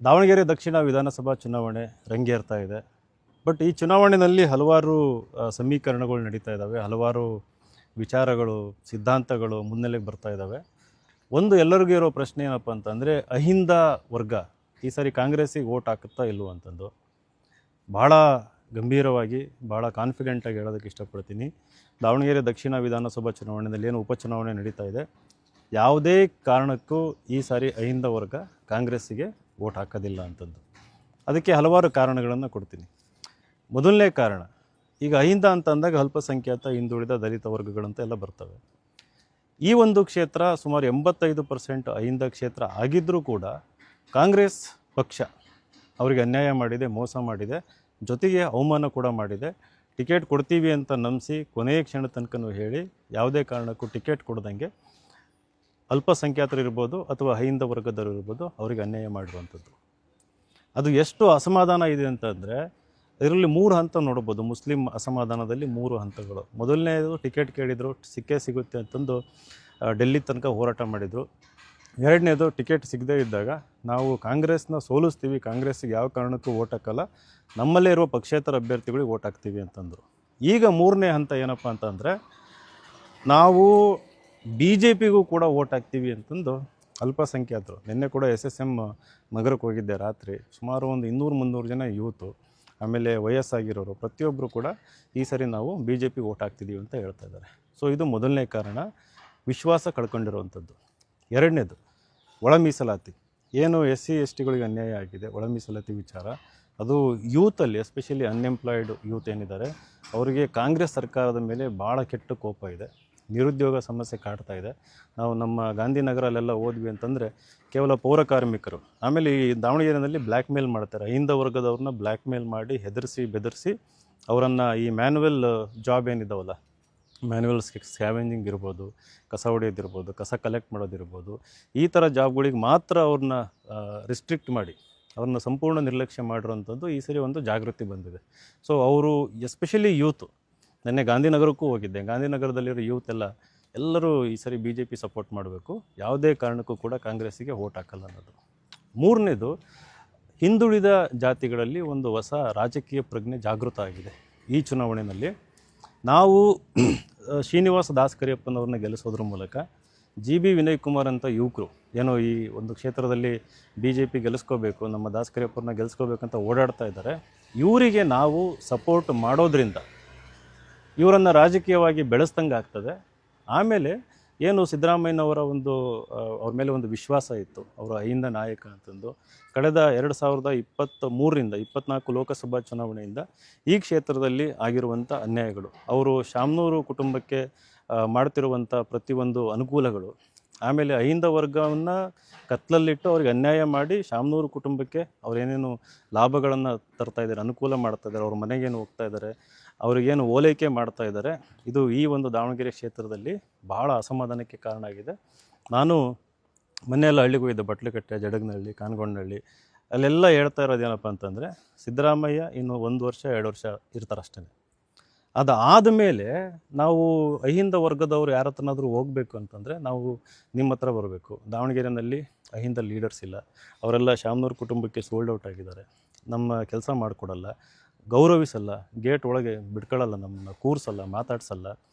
ದಾವಣಗೆರೆ ದಕ್ಷಿಣ ವಿಧಾನಸಭಾ ಚುನಾವಣೆ ರಂಗೇರ್ತಾ ಇದೆ. ಬಟ್ ಈ ಚುನಾವಣೆಯಲ್ಲಿ ಹಲವಾರು ಸಮೀಕರಣಗಳು ನಡೀತಾ ಇದ್ದಾವೆ, ಹಲವಾರು ವಿಚಾರಗಳು, ಸಿದ್ಧಾಂತಗಳು ಮುನ್ನೆಲೆಗೆ ಬರ್ತಾ ಇದ್ದಾವೆ. ಒಂದು ಎಲ್ಲರಿಗೂ ಇರೋ ಪ್ರಶ್ನೆ ಏನಪ್ಪ ಅಂತಂದರೆ, ಅಹಿಂದ ವರ್ಗ ಈ ಸಾರಿ ಕಾಂಗ್ರೆಸ್ಸಿಗೆ ವೋಟ್ ಹಾಕುತ್ತಾ ಇಲ್ವೋ ಅಂತಂದು ಭಾಳ ಗಂಭೀರವಾಗಿ, ಭಾಳ ಕಾನ್ಫಿಡೆಂಟಾಗಿ ಹೇಳೋದಕ್ಕೆ ಇಷ್ಟಪಡ್ತೀನಿ. ದಾವಣಗೆರೆ ದಕ್ಷಿಣ ವಿಧಾನಸಭಾ ಚುನಾವಣೆಯಲ್ಲಿ ಏನು ಉಪಚುನಾವಣೆ ನಡೀತಾ ಇದೆ, ಯಾವುದೇ ಕಾರಣಕ್ಕೂ ಈ ಸಾರಿ ಅಹಿಂದ ವರ್ಗ ಕಾಂಗ್ರೆಸ್ಸಿಗೆ ವೋಟ್ ಹಾಕೋದಿಲ್ಲ ಅಂತಂದು. ಅದಕ್ಕೆ ಹಲವಾರು ಕಾರಣಗಳನ್ನು ಕೊಡ್ತೀನಿ. ಮೊದಲನೇ ಕಾರಣ, ಈಗ ಅಹಿಂದ ಅಂತ ಅಂದಾಗ ಅಲ್ಪಸಂಖ್ಯಾತ, ಹಿಂದುಳಿದ, ದಲಿತ ವರ್ಗಗಳಂತ ಎಲ್ಲ ಬರ್ತವೆ. ಈ ಒಂದು ಕ್ಷೇತ್ರ ಸುಮಾರು 85% ಅಹಿಂದ ಕ್ಷೇತ್ರ ಆಗಿದ್ದರೂ ಕೂಡ ಕಾಂಗ್ರೆಸ್ ಪಕ್ಷ ಅವರಿಗೆ ಅನ್ಯಾಯ ಮಾಡಿದೆ, ಮೋಸ ಮಾಡಿದೆ, ಜೊತೆಗೆ ಅವಮಾನ ಕೂಡ ಮಾಡಿದೆ. ಟಿಕೆಟ್ ಕೊಡ್ತೀವಿ ಅಂತ ನಂಬಿಸಿ ಕೊನೆಯ ಕ್ಷಣ ತನಕನೂ ಹೇಳಿ ಯಾವುದೇ ಕಾರಣಕ್ಕೂ ಟಿಕೆಟ್ ಕೊಡ್ದಂಗೆ ಅಲ್ಪಸಂಖ್ಯಾತರು ಇರ್ಬೋದು ಅಥವಾ ಅಹಿಂದ ವರ್ಗದವರು ಇರ್ಬೋದು ಅವರಿಗೆ ಅನ್ಯಾಯ ಮಾಡಿರುವಂಥದ್ದು. ಅದು ಎಷ್ಟು ಅಸಮಾಧಾನ ಇದೆ ಅಂತಂದರೆ, ಇದರಲ್ಲಿ 3 ಹಂತ ನೋಡ್ಬೋದು. ಮುಸ್ಲಿಂ ಅಸಮಾಧಾನದಲ್ಲಿ 3 ಹಂತಗಳು. ಮೊದಲನೇದು, ಟಿಕೆಟ್ ಕೇಳಿದರು, ಸಿಕ್ಕೇ ಸಿಗುತ್ತೆ ಅಂತಂದು ಡೆಲ್ಲಿ ತನಕ ಹೋರಾಟ ಮಾಡಿದರು. ಎರಡನೇದು, ಟಿಕೆಟ್ ಸಿಗದೇ ಇದ್ದಾಗ ನಾವು ಕಾಂಗ್ರೆಸ್ನ ಸೋಲಿಸ್ತೀವಿ, ಕಾಂಗ್ರೆಸ್ಸಿಗೆ ಯಾವ ಕಾರಣಕ್ಕೂ ವೋಟ್ ಹಾಕಲ್ಲ, ನಮ್ಮಲ್ಲೇ ಇರುವ ಪಕ್ಷೇತರ ಅಭ್ಯರ್ಥಿಗಳಿಗೆ ವೋಟ್ ಹಾಕ್ತೀವಿ ಅಂತಂದರು. ಈಗ 3ನೇ ಹಂತ ಏನಪ್ಪ ಅಂತಂದರೆ, ನಾವು BJPಗೂ ಕೂಡ ವೋಟ್ ಹಾಕ್ತೀವಿ ಅಂತಂದು ಅಲ್ಪಸಂಖ್ಯಾತರು. ನಿನ್ನೆ ಕೂಡ SSM ನಗರಕ್ಕೆ ಹೋಗಿದ್ದೆ ರಾತ್ರಿ. ಸುಮಾರು ಒಂದು 200-300 ಜನ ಯೂತು, ಆಮೇಲೆ ವಯಸ್ಸಾಗಿರೋರು, ಪ್ರತಿಯೊಬ್ಬರು ಕೂಡ ಈ ಸರಿ ನಾವು BJP ವೋಟ್ ಹಾಕ್ತಿದ್ದೀವಿ ಅಂತ ಹೇಳ್ತಾ ಇದ್ದಾರೆ. ಸೊ ಇದು ಮೊದಲನೇ ಕಾರಣ, ವಿಶ್ವಾಸ ಕಳ್ಕೊಂಡಿರುವಂಥದ್ದು. ಎರಡನೇದು, ಒಳ ಮೀಸಲಾತಿ. ಏನು SC/STಗಳಿಗೆ ಅನ್ಯಾಯ ಆಗಿದೆ, ಒಳ ಮೀಸಲಾತಿ ವಿಚಾರ, ಅದು ಯೂತಲ್ಲಿ, ಎಸ್ಪೆಷಲಿ ಅನ್ಎಂಪ್ಲಾಯ್ಡ್ ಯೂತ್ ಏನಿದ್ದಾರೆ ಅವರಿಗೆ ಕಾಂಗ್ರೆಸ್ ಸರ್ಕಾರದ ಮೇಲೆ ಭಾಳ ಕೆಟ್ಟ ಕೋಪ ಇದೆ. ನಿರುದ್ಯೋಗ ಸಮಸ್ಯೆ ಕಾಡ್ತಾ ಇದೆ. ನಾವು ನಮ್ಮ ಗಾಂಧಿನಗರಲ್ಲೆಲ್ಲ ಹೋದ್ವಿ ಅಂತಂದರೆ ಕೇವಲ ಪೌರ ಕಾರ್ಮಿಕರು, ಆಮೇಲೆ ಈ ದಾವಣಗೆರೆಯಲ್ಲಿ ಬ್ಲ್ಯಾಕ್ ಮೇಲ್ ಮಾಡ್ತಾರೆ. ಅಹಿಂದ ವರ್ಗದವ್ರನ್ನ ಬ್ಲ್ಯಾಕ್ ಮೇಲ್ ಮಾಡಿ ಹೆದರಿಸಿ ಬೆದರಿಸಿ ಅವರನ್ನು ಈ ಮ್ಯಾನ್ಯುವಲ್ ಜಾಬ್ ಏನಿದ್ದಾವಲ್ಲ, ಮ್ಯಾನ್ಯುವಲ್ ಸ್ಕ್ಯಾವೆಂಜಿಂಗ್ ಇರ್ಬೋದು, ಕಸ ಹೊಡೆಯೋದಿರ್ಬೋದು, ಕಸ ಕಲೆಕ್ಟ್ ಮಾಡೋದಿರ್ಬೋದು, ಈ ಥರ ಜಾಬ್ಗಳಿಗೆ ಮಾತ್ರ ಅವ್ರನ್ನ ರಿಸ್ಟ್ರಿಕ್ಟ್ ಮಾಡಿ ಅವ್ರನ್ನ ಸಂಪೂರ್ಣ ನಿರ್ಲಕ್ಷ್ಯ ಮಾಡಿರೋಂಥದ್ದು ಈ ಸರಿ ಒಂದು ಜಾಗೃತಿ ಬಂದಿದೆ. ಸೊ ಅವರು ಎಸ್ಪೆಷಲಿ ಯೂತು, ನೆನ್ನೆ ಗಾಂಧಿನಗರಕ್ಕೂ ಹೋಗಿದ್ದೆ, ಗಾಂಧಿನಗರದಲ್ಲಿರೋ ಯೂತ್ ಎಲ್ಲರೂ ಈ ಸರಿ BJP ಸಪೋರ್ಟ್ ಮಾಡಬೇಕು, ಯಾವುದೇ ಕಾರಣಕ್ಕೂ ಕೂಡ ಕಾಂಗ್ರೆಸ್ಸಿಗೆ ವೋಟ್ ಹಾಕಲ್ಲ ಅನ್ನೋದು. ಮೂರನೇದು, ಹಿಂದುಳಿದ ಜಾತಿಗಳಲ್ಲಿ ಒಂದು ಹೊಸ ರಾಜಕೀಯ ಪ್ರಜ್ಞೆ ಜಾಗೃತ ಆಗಿದೆ ಈ ಚುನಾವಣೆಯಲ್ಲಿ. ನಾವು ಶ್ರೀನಿವಾಸ ದಾಸ್ ಕರಿಯಪ್ಪನವ್ರನ್ನ ಗೆಲ್ಲಿಸೋದ್ರ ಮೂಲಕ GB ವಿನಯ್ ಕುಮಾರ್ ಅಂತ ಯುವಕರು ಏನೋ ಈ ಒಂದು ಕ್ಷೇತ್ರದಲ್ಲಿ BJP ಗೆಲ್ಲಿಸ್ಕೋಬೇಕು, ನಮ್ಮ ದಾಸ್ ಕರಿಯಪ್ಪರನ್ನ ಗೆಲ್ಲಿಸ್ಕೋಬೇಕಂತ ಓಡಾಡ್ತಾ ಇದ್ದಾರೆ. ಇವರಿಗೆ ನಾವು ಸಪೋರ್ಟ್ ಮಾಡೋದ್ರಿಂದ ಇವರನ್ನು ರಾಜಕೀಯವಾಗಿ ಬೆಳೆಸ್ದಂಗೆ ಆಗ್ತದೆ. ಆಮೇಲೆ ಏನು ಸಿದ್ದರಾಮಯ್ಯನವರ ಅವ್ರ ಮೇಲೆ ಒಂದು ವಿಶ್ವಾಸ ಇತ್ತು, ಅವರು ಅಹಿಂದ ನಾಯಕ ಅಂತಂದು. ಕಳೆದ 2023ರಿಂದ 24 ಲೋಕಸಭಾ ಚುನಾವಣೆಯಿಂದ ಈ ಕ್ಷೇತ್ರದಲ್ಲಿ ಆಗಿರುವಂಥ ಅನ್ಯಾಯಗಳು, ಅವರು ಶಾಮನೂರು ಕುಟುಂಬಕ್ಕೆ ಮಾಡ್ತಿರುವಂಥ ಪ್ರತಿಯೊಂದು ಅನುಕೂಲಗಳು, ಆಮೇಲೆ ಅಹಿಂದ ವರ್ಗವನ್ನು ಕತ್ತಲಲ್ಲಿಟ್ಟು ಅವ್ರಿಗೆ ಅನ್ಯಾಯ ಮಾಡಿ ಶಾಮನೂರು ಕುಟುಂಬಕ್ಕೆ ಅವರೇನೇನು ಲಾಭಗಳನ್ನು ತರ್ತಾ ಇದ್ದಾರೆ, ಅನುಕೂಲ ಮಾಡ್ತಾ ಇದ್ದಾರೆ, ಅವ್ರ ಮನೆಗೇನು ಹೋಗ್ತಾ ಇದ್ದಾರೆ, ಅವ್ರಿಗೇನು ಓಲೈಕೆ ಮಾಡ್ತಾ ಇದ್ದಾರೆ, ಇದು ಈ ಒಂದು ದಾವಣಗೆರೆ ಕ್ಷೇತ್ರದಲ್ಲಿ ಭಾಳ ಅಸಮಾಧಾನಕ್ಕೆ ಕಾರಣ ಆಗಿದೆ. ನಾನು ಮೊನ್ನೆಲ್ಲ ಹಳ್ಳಿಗೆ ಹೋಗಿದ್ದೆ, ಬಟ್ಲಕಟ್ಟೆ, ಜಡಗನಹಳ್ಳಿ, ಕಾನಗೊಂಡನಹಳ್ಳಿ, ಅಲ್ಲೆಲ್ಲ ಹೇಳ್ತಾ ಇರೋದು ಏನಪ್ಪ ಅಂತಂದರೆ, ಸಿದ್ದರಾಮಯ್ಯ ಇನ್ನು 1 ವರ್ಷ 2 ವರ್ಷ ಇರ್ತಾರಷ್ಟೇ. ಅದಾದ ಮೇಲೆ ನಾವು ಅಹಿಂದ ವರ್ಗದವರು ಯಾರ ಹತ್ರನಾದರೂ ಹೋಗಬೇಕು ಅಂತಂದರೆ ನಾವು ನಿಮ್ಮ ಹತ್ರ ಬರಬೇಕು. ದಾವಣಗೆರೆಯಲ್ಲಿ ಅಹಿಂದ ಲೀಡರ್ಸ್ ಇಲ್ಲ, ಅವರೆಲ್ಲ ಶಾಮನೂರು ಕುಟುಂಬಕ್ಕೆ ಸೋಲ್ಡ್ ಔಟ್ ಆಗಿದ್ದಾರೆ, ನಮ್ಮ ಕೆಲಸ ಮಾಡಿಕೊಡಲ್ಲ, ಗೌರವಿಸಲ್ಲ, ಗೇಟ್ ಒಳಗೆ ಬಿಡ್ಕೊಳ್ಳಲ್ಲ, ನಮ್ಮನ್ನು ಕೂರಿಸಲ್ಲ, ಮಾತಾಡ್ಸಲ್ಲ,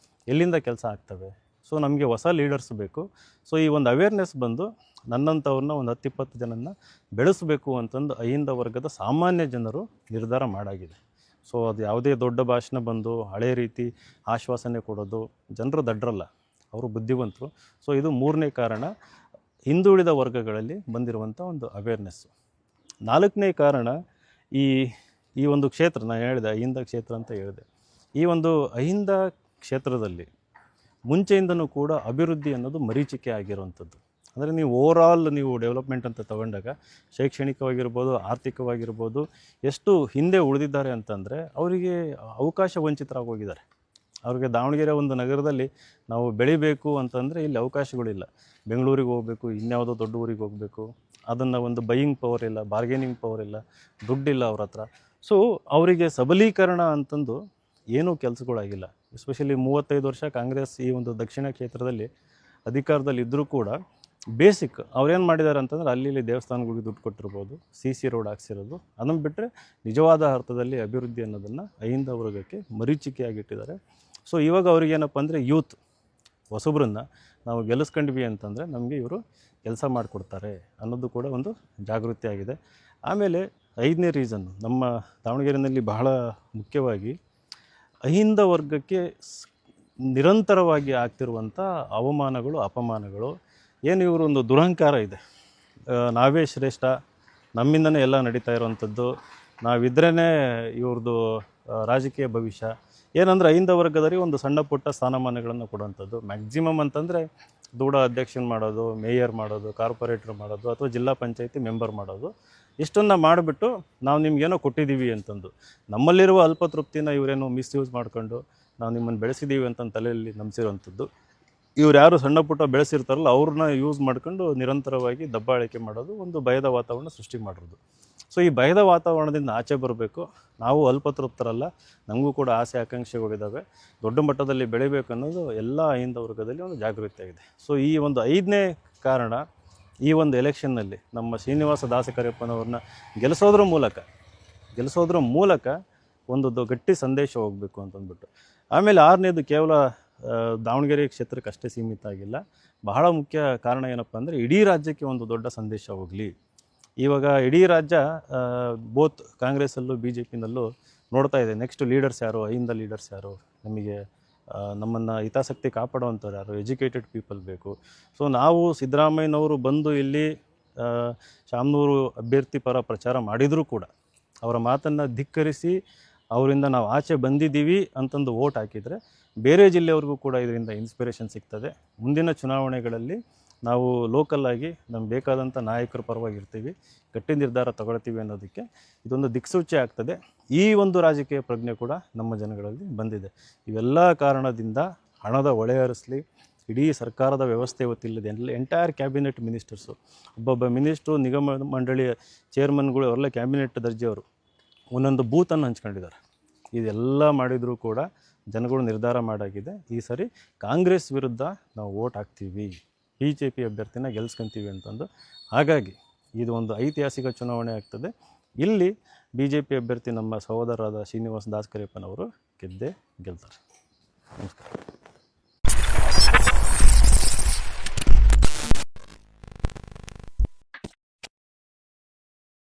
ಎಲ್ಲಿಂದ ಕೆಲಸ ಆಗ್ತವೆ. ಸೊ ನಮಗೆ ಹೊಸ ಲೀಡರ್ಸ್ ಬೇಕು. ಸೊ ಈ ಒಂದು ಅವೇರ್ನೆಸ್ ಬಂದು ನನ್ನಂಥವ್ರನ್ನ ಒಂದು 10-20 ಜನನ್ನ ಬೆಳೆಸಬೇಕು ಅಂತಂದು ಅಹಿಂದ ವರ್ಗದ ಸಾಮಾನ್ಯ ಜನರು ನಿರ್ಧಾರ ಮಾಡಾಗಿದೆ. ಸೊ ಅದು ಯಾವುದೇ ದೊಡ್ಡ ಭಾಷಣ ಬಂದು ಹಳೆ ರೀತಿ ಆಶ್ವಾಸನೆ ಕೊಡೋದು, ಜನರು ದಡ್ರಲ್ಲ, ಅವರು ಬುದ್ಧಿವಂತರು. ಸೊ ಇದು 3ನೇ ಕಾರಣ, ಹಿಂದುಳಿದ ವರ್ಗಗಳಲ್ಲಿ ಬಂದಿರುವಂಥ ಒಂದು ಅವೇರ್ನೆಸ್ಸು. 4ನೇ ಕಾರಣ, ಈ ಒಂದು ಕ್ಷೇತ್ರ ನಾನು ಹೇಳಿದೆ ಅಹಿಂದ ಕ್ಷೇತ್ರ ಅಂತ ಹೇಳಿದೆ. ಈ ಒಂದು ಅಹಿಂದ ಕ್ಷೇತ್ರದಲ್ಲಿ ಮುಂಚೆಯಿಂದನೂ ಕೂಡ ಅಭಿವೃದ್ಧಿ ಅನ್ನೋದು ಮರೀಚಿಕೆ ಆಗಿರುವಂಥದ್ದು. ಅಂದರೆ ನೀವು ಓವರಾಲ್ ನೀವು ಡೆವಲಪ್ಮೆಂಟ್ ಅಂತ ತಗೊಂಡಾಗ ಶೈಕ್ಷಣಿಕವಾಗಿರ್ಬೋದು, ಆರ್ಥಿಕವಾಗಿರ್ಬೋದು ಎಷ್ಟು ಹಿಂದೆ ಉಳಿದಿದ್ದಾರೆ ಅಂತಂದರೆ ಅವರಿಗೆ ಅವಕಾಶ ವಂಚಿತರಾಗೋಗಿದ್ದಾರೆ. ಅವ್ರಿಗೆ ದಾವಣಗೆರೆ ಒಂದು ನಗರದಲ್ಲಿ ನಾವು ಬೆಳಿಬೇಕು ಅಂತಂದರೆ ಇಲ್ಲಿ ಅವಕಾಶಗಳಿಲ್ಲ. ಬೆಂಗಳೂರಿಗೆ ಹೋಗಬೇಕು, ಇನ್ಯಾವುದೋ ದೊಡ್ಡ ಊರಿಗೆ ಹೋಗಬೇಕು, ಅದನ್ನು ಒಂದು ಬೈಯಿಂಗ್ ಪವರ್ ಇಲ್ಲ, ಬಾರ್ಗೇನಿಂಗ್ ಪವರ್ ಇಲ್ಲ, ದುಡ್ಡಿಲ್ಲ ಅವ್ರ ಹತ್ರ. ಸೊ ಅವರಿಗೆ ಸಬಲೀಕರಣ ಅಂತಂದು ಏನೂ ಕೆಲಸಗಳಾಗಿಲ್ಲ. ಎಸ್ಪೆಷಲಿ 35 ವರ್ಷ ಕಾಂಗ್ರೆಸ್ ಈ ಒಂದು ದಕ್ಷಿಣ ಕ್ಷೇತ್ರದಲ್ಲಿ ಅಧಿಕಾರದಲ್ಲಿ ಇದ್ದರೂ ಕೂಡ ಬೇಸಿಕ್ ಅವ್ರೇನು ಮಾಡಿದ್ದಾರೆ ಅಂತಂದ್ರೆ ಅಲ್ಲಿ ಇಲ್ಲಿ ದೇವಸ್ಥಾನಗಳಿಗೆ ದುಡ್ಡು ಕೊಟ್ಟಿರ್ಬೋದು, CC ರೋಡ್ ಹಾಕ್ಸಿರೋದು. ಅದನ್ನು ಬಿಟ್ಟರೆ ನಿಜವಾದ ಅರ್ಥದಲ್ಲಿ ಅಭಿವೃದ್ಧಿ ಅನ್ನೋದನ್ನು ಅಹಿಂದ ವರ್ಗಕ್ಕೆ ಮರೀಚಿಕೆಯಾಗಿಟ್ಟಿದ್ದಾರೆ. ಸೊ ಇವಾಗ ಅವ್ರಿಗೇನಪ್ಪ ಅಂದರೆ ಯೂತ್ ಹೊಸಬ್ರನ್ನ ನಾವು ಗೆಲ್ಲಿಸ್ಕೊಂಡ್ವಿ ಅಂತಂದರೆ ನಮಗೆ ಇವರು ಕೆಲಸ ಮಾಡಿಕೊಡ್ತಾರೆ ಅನ್ನೋದು ಕೂಡ ಒಂದು ಜಾಗೃತಿ ಆಗಿದೆ. ಆಮೇಲೆ 5ನೇ ರೀಸನ್ನು ನಮ್ಮ ದಾವಣಗೆರೆಯಲ್ಲಿ ಬಹಳ ಮುಖ್ಯವಾಗಿ ಅಹಿಂದ ವರ್ಗಕ್ಕೆ ನಿರಂತರವಾಗಿ ಆಗ್ತಿರುವಂಥ ಅವಮಾನಗಳು, ಅಪಮಾನಗಳು, ಏನು ಇವರು ಒಂದು ದುರಹಂಕಾರ ಇದೆ. ನಾವೇ ಶ್ರೇಷ್ಠ, ನಮ್ಮಿಂದನೇ ಎಲ್ಲ ನಡೀತಾ ಇರೋವಂಥದ್ದು, ನಾವಿದ್ರೇ ಇವ್ರದ್ದು ರಾಜಕೀಯ ಭವಿಷ್ಯ. ಏನಂದರೆ ಅಹಿಂದ ವರ್ಗದವರಿಗೆ ಒಂದು ಸಣ್ಣ ಪುಟ್ಟ ಸ್ಥಾನಮಾನಗಳನ್ನು ಕೊಡುವಂಥದ್ದು. ಮ್ಯಾಕ್ಸಿಮಮ್ ಅಂತಂದರೆ ದೂಡ ಅಧ್ಯಕ್ಷನ ಮಾಡೋದು, ಮೇಯರ್ ಮಾಡೋದು, ಕಾರ್ಪೊರೇಟ್ರ್ ಮಾಡೋದು, ಅಥವಾ ಜಿಲ್ಲಾ ಪಂಚಾಯತಿ ಮೆಂಬರ್ ಮಾಡೋದು. ಇಷ್ಟನ್ನು ಮಾಡಿಬಿಟ್ಟು ನಾವು ನಿಮ್ಗೇನೋ ಕೊಟ್ಟಿದ್ದೀವಿ ಅಂತಂದು ನಮ್ಮಲ್ಲಿರುವ ಅಲ್ಪತೃಪ್ತಿನ ಇವರೇನೋ ಮಿಸ್ಯೂಸ್ ಮಾಡ್ಕೊಂಡು ನಾವು ನಿಮ್ಮನ್ನು ಬೆಳೆಸಿದ್ದೀವಿ ಅಂತ ತಲೆಯಲ್ಲಿ ನಂಬಿಸಿರೋವಂಥದ್ದು. ಇವ್ರು ಯಾರು ಸಣ್ಣ ಪುಟ್ಟ ಬೆಳೆಸಿರ್ತಾರಲ್ಲ ಅವ್ರನ್ನ ಯೂಸ್ ಮಾಡ್ಕೊಂಡು ನಿರಂತರವಾಗಿ ದಬ್ಬಾಳಿಕೆ ಮಾಡೋದು, ಒಂದು ಭಯದ ವಾತಾವರಣ ಸೃಷ್ಟಿ ಮಾಡೋದು. ಸೊ ಈ ಭಯದ ವಾತಾವರಣದಿಂದ ಆಚೆ ಬರಬೇಕು. ನಾವು ಅಲ್ಪತೃಪ್ತರಲ್ಲ, ನಮಗೂ ಕೂಡ ಆಸೆ ಆಕಾಂಕ್ಷೆಗಳಿದ್ದಾವೆ. ದೊಡ್ಡ ಮಟ್ಟದಲ್ಲಿ ಬೆಳಿಬೇಕು ಅನ್ನೋದು ಎಲ್ಲ ಅಹಿಂದ ವರ್ಗದಲ್ಲಿ ಒಂದು ಜಾಗೃತಿ ಆಗಿದೆ. ಸೊ ಈ ಒಂದು 5ನೇ ಕಾರಣ, ಈ ಒಂದು ಎಲೆಕ್ಷನ್ನಲ್ಲಿ ನಮ್ಮ ಶ್ರೀನಿವಾಸ ದಾಸಕರಿಯಪ್ಪನವ್ರನ್ನ ಗೆಲ್ಲಿಸೋದ್ರ ಮೂಲಕ ಒಂದು ಗಟ್ಟಿ ಸಂದೇಶ ಹೋಗಬೇಕು ಅಂತಂದ್ಬಿಟ್ಟು. ಆಮೇಲೆ 6ನೇದು ಕೇವಲ ದಾವಣಗೆರೆ ಕ್ಷೇತ್ರಕ್ಕೆ ಅಷ್ಟೇ ಸೀಮಿತ ಆಗಿಲ್ಲ. ಬಹಳ ಮುಖ್ಯ ಕಾರಣ ಏನಪ್ಪ ಅಂದರೆ ಇಡೀ ರಾಜ್ಯಕ್ಕೆ ಒಂದು ದೊಡ್ಡ ಸಂದೇಶ ಹೋಗಲಿ. ಇವಾಗ ಇಡೀ ರಾಜ್ಯ ಬೋತ್ ಕಾಂಗ್ರೆಸ್ಸಲ್ಲೂ BJPನಲ್ಲೂ ನೋಡ್ತಾ ಇದೆ, ನೆಕ್ಸ್ಟ್ ಲೀಡರ್ಸ್ ಯಾರು, ಅಹಿಂದ ಲೀಡರ್ಸ್ ಯಾರು, ನಮಗೆ ನಮ್ಮನ್ನು ಹಿತಾಸಕ್ತಿ ಕಾಪಾಡುವಂಥವ್ರು ಯಾರು, ಎಜುಕೇಟೆಡ್ ಪೀಪಲ್ ಬೇಕು. ಸೊ ನಾವು ಸಿದ್ದರಾಮಯ್ಯನವರು ಬಂದು ಇಲ್ಲಿ ಶಾಮನೂರು ಅಭ್ಯರ್ಥಿ ಪರ ಪ್ರಚಾರ ಮಾಡಿದರೂ ಕೂಡ ಅವರ ಮಾತನ್ನು ಧಿಕ್ಕರಿಸಿ ಅವರಿಂದ ನಾವು ಆಚೆ ಬಂದಿದ್ದೀವಿ ಅಂತಂದು ವೋಟ್ ಹಾಕಿದರೆ ಬೇರೆ ಜಿಲ್ಲೆಯವ್ರಿಗೂ ಕೂಡ ಇದರಿಂದ ಇನ್ಸ್ಪಿರೇಷನ್ ಸಿಗ್ತದೆ. ಮುಂದಿನ ಚುನಾವಣೆಗಳಲ್ಲಿ ನಾವು ಲೋಕಲ್ಲಾಗಿ ನಮ್ಗೆ ಬೇಕಾದಂಥ ನಾಯಕರ ಪರವಾಗಿರ್ತೀವಿ, ಗಟ್ಟಿ ನಿರ್ಧಾರ ತಗೊಳ್ತೀವಿ ಅನ್ನೋದಕ್ಕೆ ಇದೊಂದು ದಿಕ್ಸೂಚಿ ಆಗ್ತದೆ. ಈ ಒಂದು ರಾಜಕೀಯ ಪ್ರಜ್ಞೆ ಕೂಡ ನಮ್ಮ ಜನಗಳಲ್ಲಿ ಬಂದಿದೆ. ಇವೆಲ್ಲ ಕಾರಣದಿಂದ ಹಣದ ಹೊಳೆ ಹರಿಸಲಿ, ಇಡೀ ಸರ್ಕಾರದ ವ್ಯವಸ್ಥೆ ಇವತ್ತಿಲ್ಲದೆ ಎಂಟೈರ್ ಕ್ಯಾಬಿನೆಟ್ ಮಿನಿಸ್ಟರ್ಸು, ಒಬ್ಬೊಬ್ಬ ಮಿನಿಸ್ಟ್ರು, ನಿಗಮ ಮಂಡಳಿಯ ಚೇರ್ಮನ್ಗಳು, ಅವರೆಲ್ಲ ಕ್ಯಾಬಿನೆಟ್ ದರ್ಜೆಯವರು ಒಂದೊಂದು ಬೂತನ್ನು ಹಂಚ್ಕೊಂಡಿದ್ದಾರೆ. ಇದೆಲ್ಲ ಮಾಡಿದರೂ ಕೂಡ ಜನಗಳು ನಿರ್ಧಾರ ಮಾಡಾಗಿದೆ, ಈ ಸರಿ ಕಾಂಗ್ರೆಸ್ ವಿರುದ್ಧ ನಾವು ವೋಟ್ ಹಾಕ್ತೀವಿ, BJP ಅಭ್ಯರ್ಥಿನ ಗೆಲ್ಸ್ಕೊಂತೀವಿ ಅಂತಂದು. ಹಾಗಾಗಿ ಇದು ಒಂದು ಐತಿಹಾಸಿಕ ಚುನಾವಣೆ ಆಗ್ತದೆ. ಇಲ್ಲಿ BJP ಅಭ್ಯರ್ಥಿ ನಮ್ಮ ಸಹೋದರರಾದ ಶ್ರೀನಿವಾಸ ದಾಸಕರಿಯಪ್ಪನವರು ಗೆದ್ದೇ ಗೆಲ್ತಾರೆ. ನಮಸ್ಕಾರ.